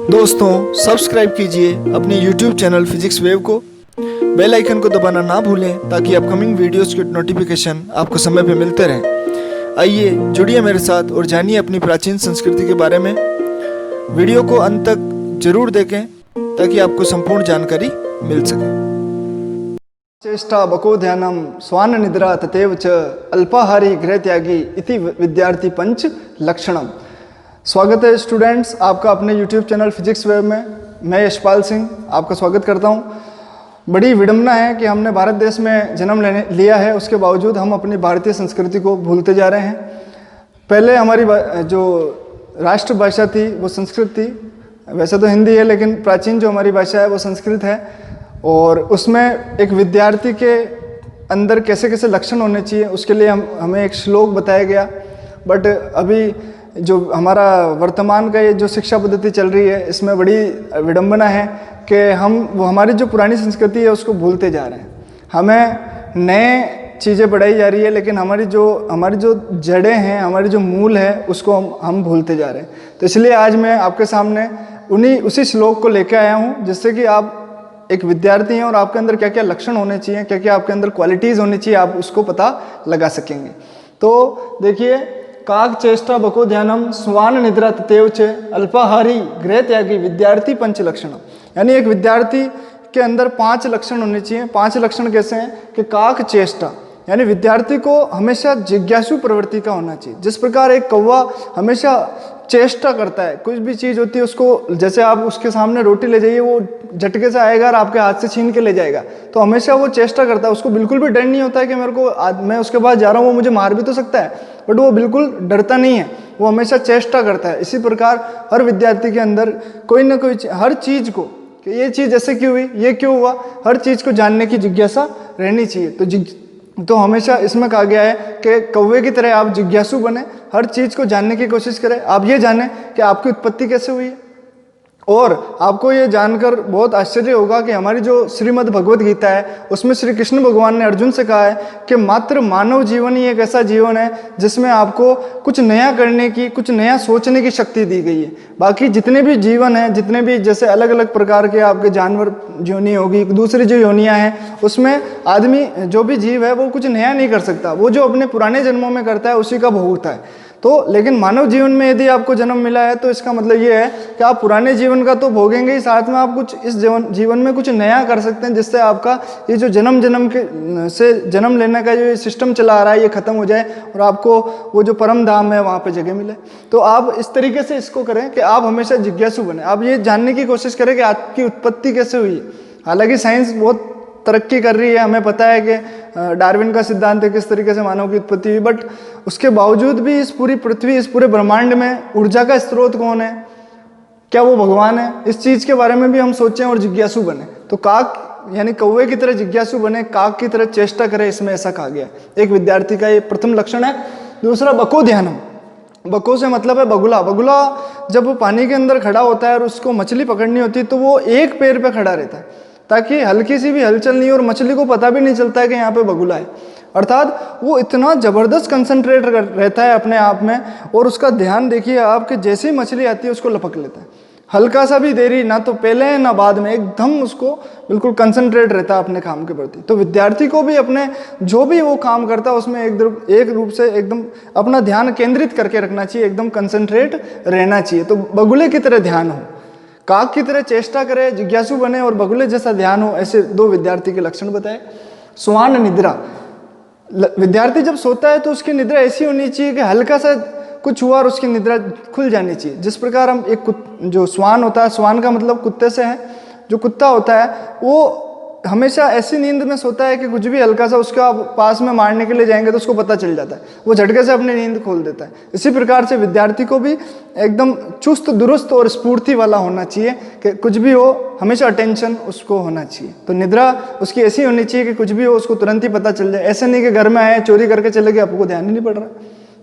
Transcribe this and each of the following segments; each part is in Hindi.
दोस्तों सब्सक्राइब कीजिए अपने YouTube चैनल फिजिक्स वेव को। बेल आइकन को दबाना ना भूलें ताकि अपकमिंग वीडियोस के नोटिफिकेशन आपको समय पे मिलते रहें। आइए जुड़िए मेरे साथ और जानिए अपनी प्राचीन संस्कृति के बारे में। वीडियो को अंत तक जरूर देखें ताकि आपको संपूर्ण जानकारी मिल सके। चेष्टा बको ध्यानम स्वान निद्रा तथैव च अल्पाहारी गृह त्यागी इति विद्यार्थी पंच लक्षणम। स्वागत है स्टूडेंट्स आपका अपने YouTube चैनल फिजिक्स वेब में। मैं यशपाल सिंह आपका स्वागत करता हूं। बड़ी विडंबना है कि हमने भारत देश में जन्म लिया है, उसके बावजूद हम अपनी भारतीय संस्कृति को भूलते जा रहे हैं। पहले हमारी जो राष्ट्रभाषा थी वो संस्कृत थी। वैसे तो हिंदी है लेकिन प्राचीन जो हमारी भाषा है वो संस्कृत है। और उसमें एक विद्यार्थी के अंदर कैसे कैसे लक्षण होने चाहिए उसके लिए हमें एक श्लोक बताया गया। बट अभी जो हमारा वर्तमान का ये जो शिक्षा पद्धति चल रही है इसमें बड़ी विडंबना है कि वो हमारी जो पुरानी संस्कृति है उसको भूलते जा रहे हैं। हमें नए चीज़ें पढ़ाई जा रही है लेकिन हमारी जो जड़ें हैं, हमारी जो मूल है उसको हम भूलते जा रहे हैं। तो इसलिए आज मैं आपके सामने उसी श्लोक को लेकर आया हूँ जिससे कि आप एक विद्यार्थी हैं और आपके अंदर क्या क्या लक्षण होने चाहिए, क्या क्या आपके अंदर क्वालिटीज़ होनी चाहिए, आप उसको पता लगा सकेंगे। तो देखिए, काक चेष्टा बको ध्यानम स्वान निद्रा तथैव च अल्पाहारी गृह त्यागी विद्यार्थी पंच लक्षणम। यानी एक विद्यार्थी के अंदर 5 लक्षण होने चाहिए। 5 लक्षण कैसे हैं कि काक चेष्टा यानी विद्यार्थी को हमेशा जिज्ञासु प्रवृत्ति का होना चाहिए। जिस प्रकार एक कौवा हमेशा चेष्टा करता है, कुछ भी चीज़ होती है उसको, जैसे आप उसके सामने रोटी ले जाइए वो झटके से आएगा और आपके हाथ से छीन के ले जाएगा, तो हमेशा वो चेष्टा करता है। उसको बिल्कुल भी डर नहीं होता है कि मैं उसके पास जा रहा हूँ, वो मुझे मार भी तो सकता है, बट वो बिल्कुल डरता नहीं है, वो हमेशा चेष्टा करता है। इसी प्रकार हर विद्यार्थी के अंदर कोई ना कोई हर चीज़ को कि ये चीज़ ऐसे क्यों हुई, ये क्यों हुआ, हर चीज़ को जानने की जिज्ञासा रहनी चाहिए। तो हमेशा इसमें कहा गया है कि कौवे की तरह आप जिज्ञासु बने, हर चीज़ को जानने की कोशिश करें। आप ये जानें कि आपकी उत्पत्ति कैसे हुई है। और आपको ये जानकर बहुत आश्चर्य होगा कि हमारी जो श्रीमद् भगवत गीता है उसमें श्री कृष्ण भगवान ने अर्जुन से कहा है कि मात्र मानव जीवन ही एक ऐसा जीवन है जिसमें आपको कुछ नया करने की, कुछ नया सोचने की शक्ति दी गई है। बाकी जितने भी जीवन हैं, जितने भी जैसे अलग अलग प्रकार के आपके जानवर योनि होगी, दूसरी जो योनियाँ हैं, उसमें आदमी जो भी जीव है वो कुछ नया नहीं कर सकता। वो जो अपने पुराने जन्मों में करता है उसी का भोगता है। तो लेकिन मानव जीवन में यदि आपको जन्म मिला है तो इसका मतलब ये है कि आप पुराने जीवन का तो भोगेंगे ही, साथ में आप कुछ इस जीवन में कुछ नया कर सकते हैं जिससे आपका ये जो जन्म लेने का जो सिस्टम चला आ रहा है ये खत्म हो जाए और आपको वो जो परम धाम है वहाँ पे जगह मिले। तो आप इस तरीके से इसको करें कि आप हमेशा जिज्ञासु बने। आप ये जानने की कोशिश करें कि आपकी उत्पत्ति कैसे हुई। हालांकि साइंस बहुत तरक्की कर रही है, हमें पता है कि डार्विन का सिद्धांत है किस तरीके से मानव की उत्पत्ति हुई, बट उसके बावजूद भी इस पूरी पृथ्वी, इस पूरे ब्रह्मांड में ऊर्जा का स्रोत कौन है, क्या वो भगवान है, इस चीज़ के बारे में भी हम सोचें और जिज्ञासु बने। तो काक यानी कौवे की तरह जिज्ञासु बने, काक की तरह चेष्टा करें, इसमें ऐसा कहा गया। एक विद्यार्थी का ये प्रथम लक्षण है। दूसरा बको ध्यानम। बको से मतलब है बगुला। बगुला जब वो पानी के अंदर खड़ा होता है और उसको मछली पकड़नी होती है तो वो एक पैर पे खड़ा रहता है ताकि हल्की सी भी हलचल नहीं और मछली को पता भी नहीं चलता है कि यहाँ पे बगुला है। अर्थात वो इतना ज़बरदस्त कंसंट्रेट रहता है अपने आप में और उसका ध्यान देखिए आप कि जैसे ही मछली आती है उसको लपक लेता है। हल्का सा भी देरी ना तो पहले है ना बाद में, एकदम उसको बिल्कुल कंसंट्रेट रहता है अपने काम के प्रति। तो विद्यार्थी को भी अपने जो भी वो काम करता है उसमें एक रूप से एकदम अपना ध्यान केंद्रित करके रखना चाहिए, एकदम कंसंट्रेट रहना चाहिए। तो बगुले की तरह ध्यान हो, काक की तरह चेष्टा करे, जिज्ञासु बने और बगुले जैसा ध्यान हो। ऐसे 2 विद्यार्थी के लक्षण बताए। स्वान निद्रा। विद्यार्थी जब सोता है तो उसकी निद्रा ऐसी होनी चाहिए कि हल्का सा कुछ हुआ और उसकी निद्रा खुल जानी चाहिए। जिस प्रकार हम जो स्वान होता है, स्वान का मतलब कुत्ते से है, जो कुत्ता होता है वो हमेशा ऐसी नींद में सोता है कि कुछ भी हल्का सा उसका पास में मारने के लिए जाएंगे तो उसको पता चल जाता है, वो झटके से अपनी नींद खोल देता है। इसी प्रकार से विद्यार्थी को भी एकदम चुस्त दुरुस्त और स्फूर्ति वाला होना चाहिए कि कुछ भी हो हमेशा अटेंशन उसको होना चाहिए। तो निद्रा उसकी ऐसी होनी चाहिए कि कुछ भी हो उसको तुरंत ही पता चल जाए। ऐसे नहीं कि घर में आए चोरी करके चले गए, आपको ध्यान ही नहीं पड़ रहा।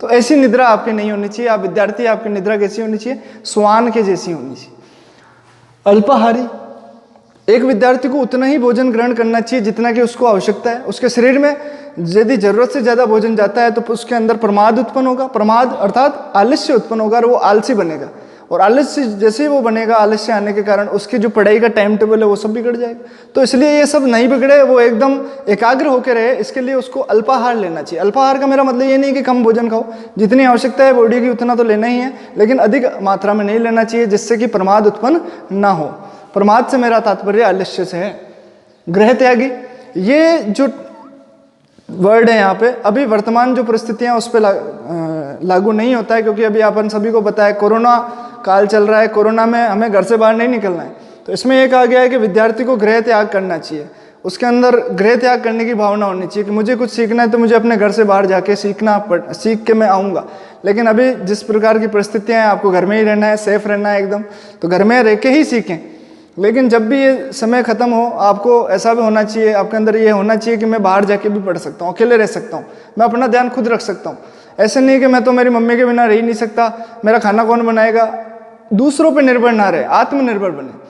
तो ऐसी निद्रा आपकी नहीं होनी चाहिए। आप विद्यार्थी, आपकी निद्रा कैसी होनी चाहिए? स्वान के जैसी होनी चाहिए। अल्पाहारी। एक विद्यार्थी को उतना ही भोजन ग्रहण करना चाहिए जितना कि उसको आवश्यकता है। उसके शरीर में यदि जरूरत से ज़्यादा भोजन जाता है तो उसके अंदर प्रमाद उत्पन्न होगा। प्रमाद अर्थात आलस्य उत्पन्न होगा और वो आलसी बनेगा। और आलस्य जैसे ही वो बनेगा, आलस्य आने के कारण उसकी जो पढ़ाई का टाइम टेबल है वो सब बिगड़ जाएगा। तो इसलिए ये सब नहीं बिगड़े, वो एकदम एकाग्र होकर रहे, इसके लिए उसको अल्पाहार लेना चाहिए। अल्पाहार का मेरा मतलब ये नहीं कि कम भोजन खाओ, जितनी आवश्यकता है बॉडी की उतना तो लेना ही है, लेकिन अधिक मात्रा में नहीं लेना चाहिए, जिससे कि प्रमाद उत्पन्न ना हो। प्रमाद से मेरा तात्पर्य आलस्य से है। गृह त्यागी, ये जो वर्ड है यहाँ पे अभी वर्तमान जो परिस्थितियां उस पर लागू नहीं होता है, क्योंकि अभी अपन सभी को पता है कोरोना काल चल रहा है, कोरोना में हमें घर से बाहर नहीं निकलना है। तो इसमें एक आ गया है कि विद्यार्थी को गृह त्याग करना चाहिए, उसके अंदर गृह त्याग करने की भावना होनी चाहिए कि मुझे कुछ सीखना है तो मुझे अपने घर से बाहर जाके सीख के मैं आऊँगा। लेकिन अभी जिस प्रकार की परिस्थितियाँ हैं, आपको घर में ही रहना है, सेफ रहना है एकदम, तो घर में रह के ही सीखें। लेकिन जब भी ये समय खत्म हो, आपको ऐसा भी होना चाहिए, आपके अंदर ये होना चाहिए कि मैं बाहर जाके भी पढ़ सकता हूँ, अकेले रह सकता हूँ, मैं अपना ध्यान खुद रख सकता हूँ। ऐसे नहीं कि मैं तो मेरी मम्मी के बिना रह ही नहीं सकता, मेरा खाना कौन बनाएगा। दूसरों पे निर्भर ना रहे, आत्मनिर्भर बने।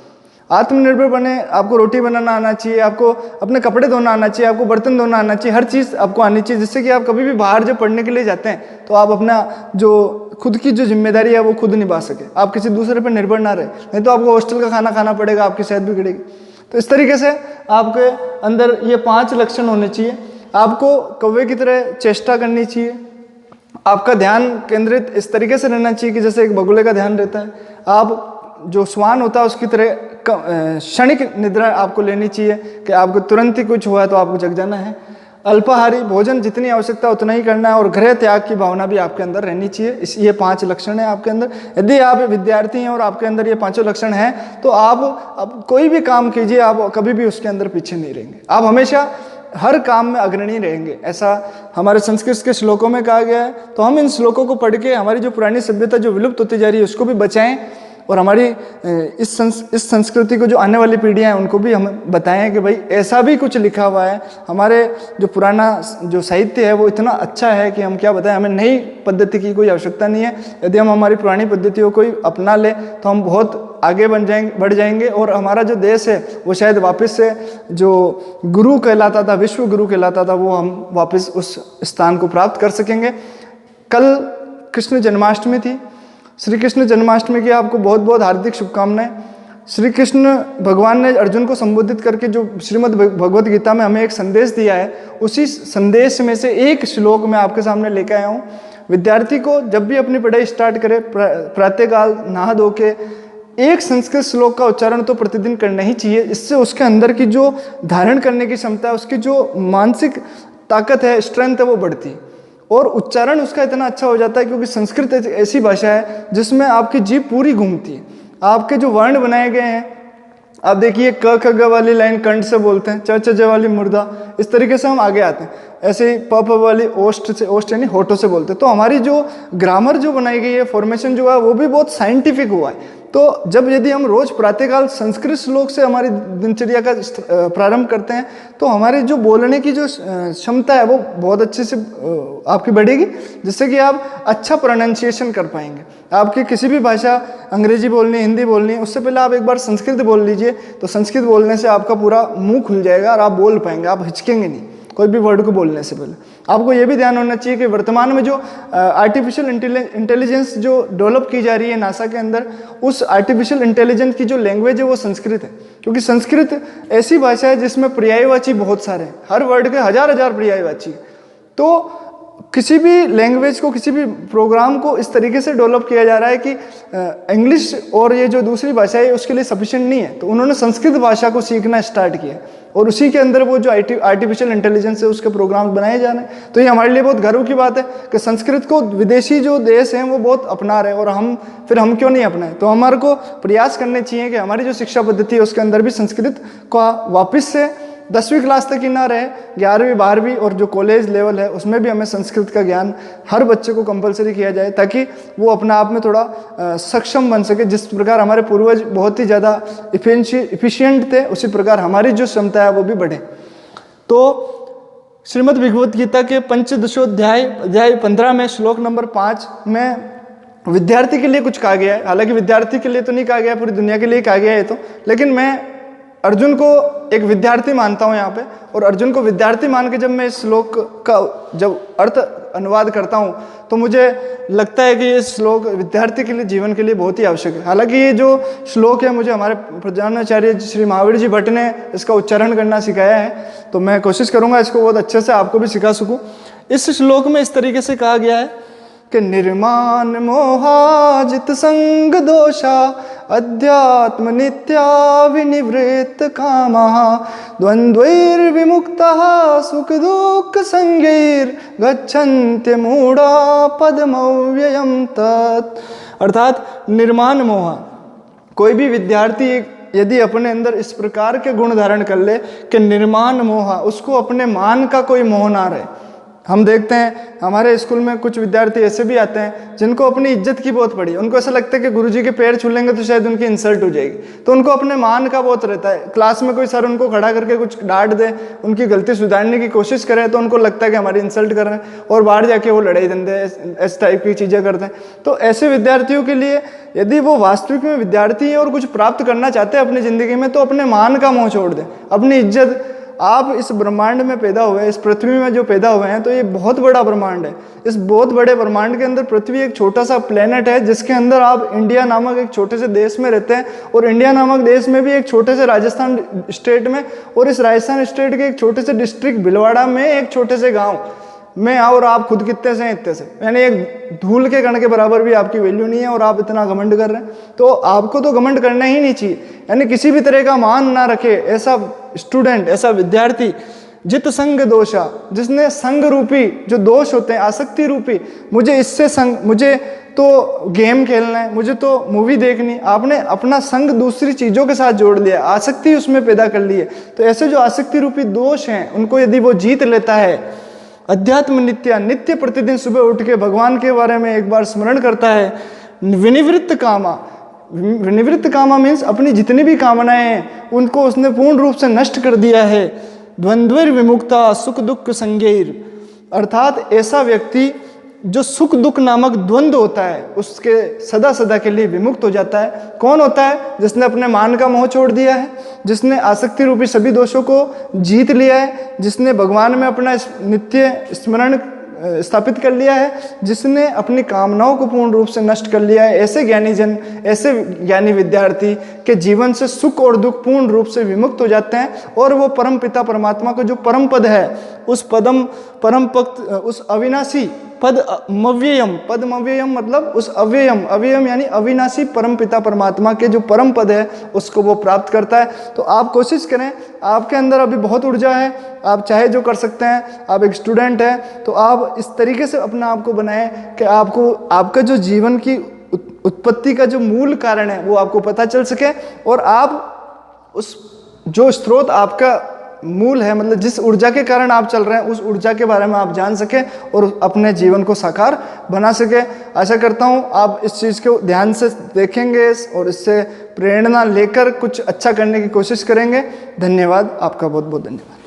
आत्मनिर्भर बने, आपको रोटी बनाना आना चाहिए, आपको अपने कपड़े धोना आना चाहिए, आपको बर्तन धोना आना चाहिए, हर चीज़ आपको आनी चाहिए, जिससे कि आप कभी भी बाहर जब पढ़ने के लिए जाते हैं तो आप अपना जो खुद की जो जिम्मेदारी है वो खुद निभा सके, आप किसी दूसरे पर निर्भर ना रहे। नहीं तो आपको हॉस्टल का खाना खाना पड़ेगा, आपकी सेहत बिगड़ेगी। तो इस तरीके से आपके अंदर ये 5 लक्षण होने चाहिए। आपको कौवे की तरह चेष्टा करनी चाहिए, आपका ध्यान केंद्रित इस तरीके से रहना चाहिए कि जैसे एक बगुले का ध्यान रहता है, आप जो श्वान होता है उसकी तरह क्षणिक निद्रा आपको लेनी चाहिए कि आपको तुरंत ही कुछ हुआ तो आपको जग जाना है। अल्पाहारी भोजन जितनी आवश्यकता उतना ही करना है, और गृह त्याग की भावना भी आपके अंदर रहनी चाहिए। ये 5 लक्षण है आपके अंदर। यदि आप विद्यार्थी हैं और आपके अंदर ये 5 लक्षण हैं तो आप कोई भी काम कीजिए, आप कभी भी उसके अंदर पीछे नहीं रहेंगे, आप हमेशा हर काम में अग्रणी रहेंगे। ऐसा हमारे संस्कृत के श्लोकों में कहा गया है। तो हम इन श्लोकों को पढ़ के हमारी जो पुरानी सभ्यता जो विलुप्त होती जा रही है उसको भी बचाएं, और हमारी इस संस्कृति को जो आने वाली पीढ़ियां हैं उनको भी हम बताएं कि भाई ऐसा भी कुछ लिखा हुआ है। हमारे जो पुराना जो साहित्य है वो इतना अच्छा है कि हम क्या बताएं, हमें नई पद्धति की कोई आवश्यकता नहीं है। यदि हम हमारी पुरानी पद्धतियों को अपना ले तो हम बहुत आगे बढ़ जाएंगे, और हमारा जो देश है वो शायद वापस से जो गुरु कहलाता था, विश्व गुरु कहलाता था, वो हम वापस उस स्थान को प्राप्त कर सकेंगे। कल कृष्ण जन्माष्टमी थी। श्री कृष्ण जन्माष्टमी की आपको बहुत बहुत हार्दिक शुभकामनाएं। श्री कृष्ण भगवान ने अर्जुन को संबोधित करके जो श्रीमद् भगवत गीता में हमें एक संदेश दिया है, उसी संदेश में से एक श्लोक मैं आपके सामने लेकर आया हूँ। विद्यार्थी को जब भी अपनी पढ़ाई स्टार्ट करे, प्रातःकाल नहा धो के एक संस्कृत श्लोक का उच्चारण तो प्रतिदिन करना ही चाहिए। इससे उसके अंदर की जो धारण करने की क्षमता है, उसकी जो मानसिक ताकत है, स्ट्रेंथ है, वो बढ़ती है, और उच्चारण उसका इतना अच्छा हो जाता है, क्योंकि संस्कृत एक ऐसी भाषा है जिसमें आपकी जीभ पूरी घूमती है। आपके जो वर्ण बनाए गए हैं, आप देखिए क ख ग वाली लाइन कंठ से बोलते हैं, च च ज वाली मुर्दा, इस तरीके से हम आगे आते हैं। ऐसे ही प फ वाली ओष्ठ से, ओष्ठ यानी होठों से बोलते हैं। तो हमारी जो ग्रामर जो बनाई गई है, फॉर्मेशन जो है वो भी बहुत साइंटिफिक हुआ है। तो जब यदि हम रोज प्रातःकाल संस्कृत श्लोक से हमारी दिनचर्या का प्रारंभ करते हैं तो हमारी जो बोलने की जो क्षमता है वो बहुत अच्छे से आपकी बढ़ेगी, जिससे कि आप अच्छा प्रोनाउंसिएशन कर पाएंगे। आपकी किसी भी भाषा, अंग्रेजी बोलनी, हिंदी बोलनी, उससे पहले आप एक बार संस्कृत बोल लीजिए, तो संस्कृत बोलने से आपका पूरा मुंह खुल जाएगा और आप बोल पाएंगे, आप हिचकेंगे नहीं कोई भी वर्ड को बोलने से पहले। आपको ये भी ध्यान होना चाहिए कि वर्तमान में जो आर्टिफिशियल इंटेलिजेंस जो डेवलप की जा रही है नासा के अंदर, उस आर्टिफिशियल इंटेलिजेंस की जो लैंग्वेज है वो संस्कृत है, क्योंकि संस्कृत ऐसी भाषा है जिसमें पर्यायवाची बहुत सारे हैं, हर वर्ड के हजार पर्यायवाची। तो किसी भी लैंग्वेज को, किसी भी प्रोग्राम को इस तरीके से डेवलप किया जा रहा है कि इंग्लिश और ये जो दूसरी भाषा है उसके लिए सफिशिएंट नहीं है, तो उन्होंने संस्कृत भाषा को सीखना स्टार्ट किया, और उसी के अंदर वो जो आर्टिफिशियल इंटेलिजेंस है उसके प्रोग्राम बनाए जा रहे हैं। तो ये हमारे लिए बहुत गर्व की बात है कि संस्कृत को विदेशी जो देश हैं वो बहुत अपना रहे हैं, और हम क्यों नहीं अपनाएं। तो हमारे को प्रयास करने चाहिए कि हमारी जो शिक्षा पद्धति है उसके अंदर भी संस्कृत का वापस से 10वीं क्लास तक ही ना रहे, 11वीं 12वीं और जो कॉलेज लेवल है उसमें भी हमें संस्कृत का ज्ञान हर बच्चे को कंपलसरी किया जाए, ताकि वो अपने आप में थोड़ा सक्षम बन सके। जिस प्रकार हमारे पूर्वज बहुत ही ज़्यादा इफिशिएंट थे, उसी प्रकार हमारी जो क्षमता है वो भी बढ़े। तो श्रीमद् भगवत गीता के पंचदशोध्याय अध्याय 15 में श्लोक नंबर 5 में विद्यार्थी के लिए कुछ कहा गया है। हालांकि विद्यार्थी के लिए तो नहीं कहा गया, पूरी दुनिया के लिए कहा गया है तो, लेकिन मैं अर्जुन को एक विद्यार्थी मानता हूँ यहाँ पे, और अर्जुन को विद्यार्थी मान के जब मैं इस श्लोक का जब अर्थ अनुवाद करता हूँ तो मुझे लगता है कि ये श्लोक विद्यार्थी के लिए, जीवन के लिए बहुत ही आवश्यक है। हालांकि ये जो श्लोक है मुझे हमारे प्रधानाचार्य श्री महावीर जी भट्ट ने इसका उच्चारण करना सिखाया है, तो मैं कोशिश करूँगा इसको बहुत अच्छे से आपको भी सिखा सकूँ। इस श्लोक में इस तरीके से कहा गया है कि निर्माण मोहा जित संग दोषा अध्यात्म नित्या विनिवृत्त कामः द्वंद्वैर्विमुक्तः सुख दुःख संगैर गच्छन्त्य मूढ़ा पदमव्ययम् तत्। अर्थात निर्माण मोह, कोई भी विद्यार्थी यदि अपने अंदर इस प्रकार के गुण धारण कर ले कि निर्माण मोह, उसको अपने मान का कोई मोह ना रहे। हम देखते हैं हमारे स्कूल में कुछ विद्यार्थी ऐसे भी आते हैं जिनको अपनी इज्जत की बहुत पड़ी, उनको ऐसा लगता है कि गुरुजी के पैर छू लेंगे तो शायद उनकी इंसल्ट हो जाएगी, तो उनको अपने मान का बहुत रहता है। क्लास में कोई सर उनको खड़ा करके कुछ डांट दे, उनकी गलती सुधारने की कोशिश करे तो उनको लगता है कि हमारी इंसल्ट कर रहे हैं, और बाहर जाके वो लड़ाई धंधे इस टाइप की चीज़ें करते हैं। तो ऐसे विद्यार्थियों के लिए यदि वो वास्तविक में विद्यार्थी हैं और कुछ प्राप्त करना चाहते हैं अपनी ज़िंदगी में, तो अपने मान का मोह छोड़ दें, अपनी इज्जत। आप इस ब्रह्मांड में पैदा हुए, इस पृथ्वी में जो पैदा हुए हैं, तो ये बहुत बड़ा ब्रह्मांड है। इस बहुत बड़े ब्रह्मांड के अंदर पृथ्वी एक छोटा सा प्लेनेट है, जिसके अंदर आप इंडिया नामक एक छोटे से देश में रहते हैं, और इंडिया नामक देश में भी एक छोटे से राजस्थान स्टेट में, और इस राजस्थान स्टेट के एक छोटे से डिस्ट्रिक्ट भिलवाड़ा में एक छोटे से गाँव में, और आप खुद कितने से हैं, इतने से, यानी एक धूल के कण के बराबर भी आपकी वैल्यू नहीं है, और आप इतना घमंड कर रहे हैं। तो आपको तो घमंड करना ही नहीं चाहिए, यानी किसी भी तरह का मान ना रखे ऐसा स्टूडेंट, ऐसा विद्यार्थी जित संग दोषा, जिसने संग रूपी जो दोष होते हैं, आसक्ति रूपी, मुझे इससे संग, मुझे तो गेम खेलना है, मुझे तो मूवी देखनी, आपने अपना संग दूसरी चीज़ों के साथ जोड़ लिया, आसक्ति उसमें पैदा कर ली है। तो ऐसे जो आसक्ति रूपी दोष हैं उनको यदि वो जीत लेता है, अध्यात्म नित्य, नित्य प्रतिदिन सुबह उठ के भगवान के बारे में एक बार स्मरण करता है, विनिवृत्त कामा, विनिवृत्त कामा मीन्स अपनी जितनी भी कामनाएं हैं उनको उसने पूर्ण रूप से नष्ट कर दिया है। द्वंद्वैर विमुक्ता सुख दुख संगैर, अर्थात ऐसा व्यक्ति जो सुख दुख नामक द्वंद्व होता है उसके सदा सदा के लिए विमुक्त हो जाता है। कौन होता है? जिसने अपने मान का मोह छोड़ दिया है, जिसने आसक्ति रूपी सभी दोषों को जीत लिया है, जिसने भगवान में अपना नित्य स्मरण स्थापित कर लिया है, जिसने अपनी कामनाओं को पूर्ण रूप से नष्ट कर लिया है। ऐसे ज्ञानी जन, ऐसे ज्ञानी विद्यार्थी के जीवन से सुख और दुख पूर्ण रूप से विमुक्त हो जाते हैं, और वो परम पिता परमात्मा को जो परम पद है, उस परम पद, उस अविनाशी पदमव्ययम, पदमव्ययम मतलब उस अव्ययम, अव्ययम यानी अविनाशी परम पिता परमात्मा के जो परम पद है उसको वो प्राप्त करता है। तो आप कोशिश करें, आपके अंदर अभी बहुत ऊर्जा है, आप चाहे जो कर सकते हैं। आप एक स्टूडेंट हैं तो आप इस तरीके से अपना आप को बनाएं कि आपको आपका जो जीवन की उत्पत्ति का जो मूल कारण है वो आपको पता चल सके, और आप उस जो स्रोत आपका मूल है, मतलब जिस ऊर्जा के कारण आप चल रहे हैं उस ऊर्जा के बारे में आप जान सके और अपने जीवन को साकार बना सके। आशा करता हूँ आप इस चीज़ को ध्यान से देखेंगे और इससे प्रेरणा लेकर कुछ अच्छा करने की कोशिश करेंगे। धन्यवाद, आपका बहुत बहुत धन्यवाद।